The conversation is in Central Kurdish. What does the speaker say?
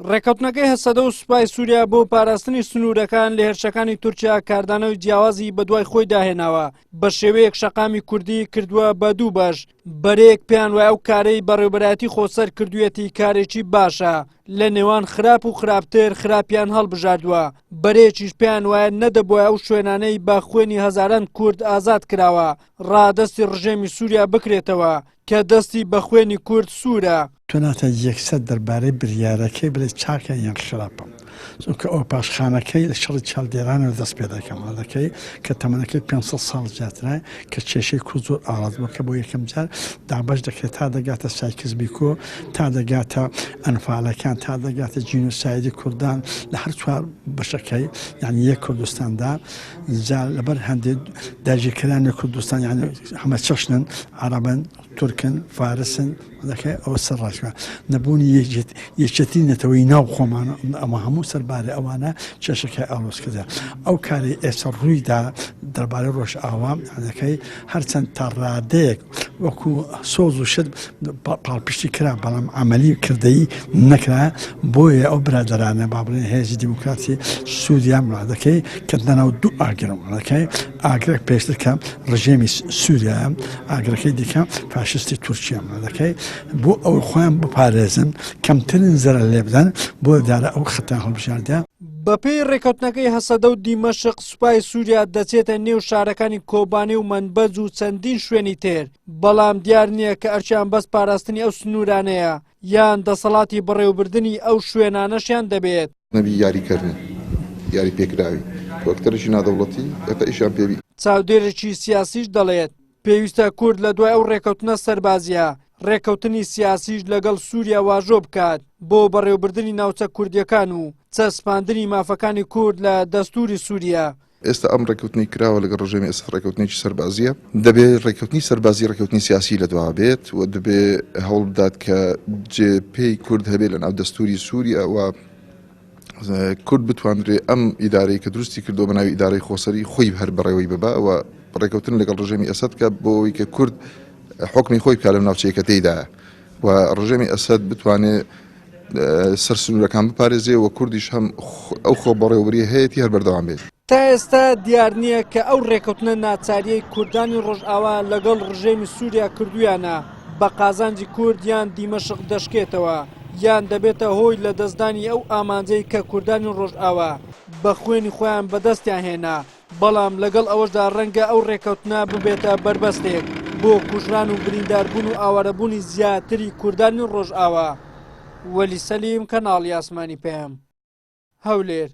ڕێکەوتنەکەی هەسەدە و سوپای سووریا بۆ پاراستنی سنوورەکان لە هێرشەکانی تورکیا کاردانەوەی جیاوازی بەدوای خۆی داهێناوە بە شێوەیەک شەقامی کوردی کردووە بە دوو بەش بەرەیەک پێیان وایە ئەو کارەی بەڕێوەبەرایەتی خۆسەر کردوویەتی کارێکی باشە لە نێوان خراپ و خراپتر خراپیان هەڵبژاردووە بەرەیەکیش پێیان وایە نەدەبووە ئەو شوێنانەی با خوێنی هەزاران کورد ئازاد کراوە ڕادەستی ڕژێمی سووریا بکرێتەوە کە دەستی بە خوێنی کورد سوورە. تو ناتە یەکسەر دەربارەی بریارەکەی بڵێ چاکە یان خراپە چونکە ئەو پاشخانەکەی لە شەڕی چاڵدێرانەوە دەست پێ دەکەم دەکەی کە تەمەنەکەی 500 ساڵ زیاترە کە کێشەی کورد زۆر ئاڵات بووە کە بۆ یەکەم جار دابەش دەکرێت تا دەگاتە سایکزبیکۆ تا دەگاتە ئەنفالەکان تا دەگاتە جینۆسایدی کوردان لە هەر چوار بەشەکەی یعنی یەک کوردستاندا لەبەر هەندێک داگیرکەرانی کوردستان یعنی هەمە چەشنن عەرەبن تورکن فارسن دەکەی ئەوە سەر ڕاشکە نەبوونی یەکێتی نەتەوەی ناو خۆمانە ئەمە هەموو سەربارەی ئەوانە کێشەکەی ئاڵۆز کردە ئەو کاری ئێستا ڕوویدا دەربارەی ڕۆژ ئاوام دەکەی هەرچەند تا ڕادەیەک وەکو سۆز و شت پاڵپشتی کرا بەڵام عملی کردەیی نەکرا بۆیە ئەو برادەرانە با بڵێن هێزی دیموکراتی سووریا دەکەی کە نەناو دوو ئاگرم دەکەی ئاگرێک پێشتر کە ڕژێمی سووریا ئاگرەکەی دیکە فاشستی تورکیا دەکەی بۆ ئەو خۆیان بپارێزن کەمترین زەرە لێ بدەن بۆ دیارە ئەو خەتان هەڵبژاردە. بەپێی ڕێکەوتنەکەی هەسەدە و دیمەشق سوپای سووریا دەچێتە نێو شارەکانی کۆبانێ و منبەج و چەندین شوێنی تر بەڵام دیار نییە کە ئەرچیان بەس پاراستنی ئەو سنوورانەیە یان دەسەڵاتی بەڕێوەبردننی ئەو شوێنانەشیان دەبێت. نەبی یاریکردن یاری پێکراوی وەکتەرشی نادەوڵەتی ئەتا ئیشان پێوی چاودێرێکی سیاسیش دەڵێت پێویستە کورد لە دوای ئەو ڕێکەوتنە سەربازیە ڕێکەوتنی سیاسیش لەگەڵ سووریا واژۆ بکات بۆ بەڕێوەبردننی ناوچە کوردیەکان و چەسپاندنی مافەکانی کورد لە دەستوری سووریا. ئێستا ئەم ڕێکەوتنی کراوە لەگەڵ ڕژێمی ئەسد ڕێکەوتنێکی سەربازیە دەبێت ڕێکەوتنی سەربازی ڕێکەوتنی سیاسی لە دوا بێت و دەبێت هەوڵ بدات کە جێپێی کورد هەبێت لە ناو دەستوری سووریا و کورد بتوانرێ ئەم ئیدارەی کە دروستی کردو بە ناوی ئیدارەی خۆسەری خۆی هەر بەڕێوەی ببە و ڕێکەوتن لەگەڵ ڕژێمی ئەسد کە بۆەوەی کە کورد حکمی خۆی بکات لە ناوچەیەکە تێیدایە و ڕژێمی ئەسد بتوانێت سەر سنوورەکان بپارێزێ و کوردیش هەم ئەو خۆ بەڕێوەبەری هەیەی هەر بەردەوام بێت. تا ئێستا دیار نییە کە ئەو ڕێکەوتنە ناچاریەی کوردانی ڕۆژئاوا لەگەڵ ڕژێمی سووریا کردویانە بە قازانجی کورد یان دیمەشق دەشکێتەوە یان دەبێتە هۆی لە دەستدانی ئەو ئامانجەی کە کوردانی ڕۆژئاوا بە خوێنی خۆیان بەدەستیان هێنا بەڵام لەگەڵ ئەوەشدا ڕەنگە ئەو ڕێکەوتنە ببێتە بربەستێک بۆ کوژران و برینداربوون و ئاوارەبوونی زیاتری کوردانی ڕۆژئاوا. وەلی سەلیم کەناڵی ئاسمانی پێم هەولێر.